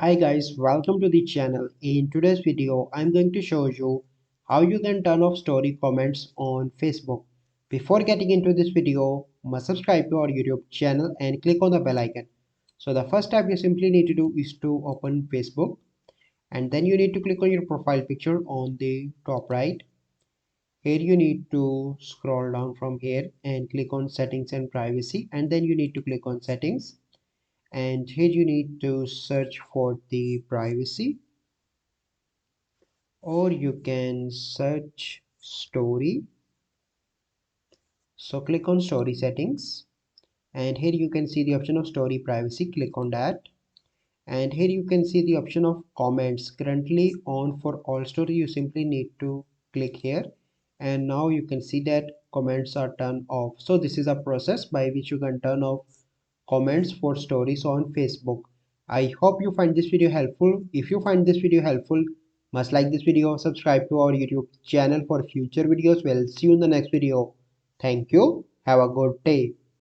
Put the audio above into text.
Hi guys, welcome to the channel. In today's video, I'm going to show you how you can turn off story comments on Facebook. Before getting into this video, must subscribe to our YouTube channel and click on the bell icon. So the first step you simply need to do is to open Facebook, and then you need to click on your profile picture on the top right. Here you need to scroll down from here and click on settings and privacy, and then you need to click on settings, and here you need to search for the privacy, or you can search story. So click on story settings, and here you can see the option of story privacy. Click on that, and here you can see the option of comments currently on for all story. You simply need to click here, and now you can see that comments are turned off. So this is a process by which you can turn off comments for stories on Facebook. I hope you find this video helpful. If you find this video helpful, must like this video, subscribe to our YouTube channel for future videos. We'll see you in the next video. Thank you. Have a good day.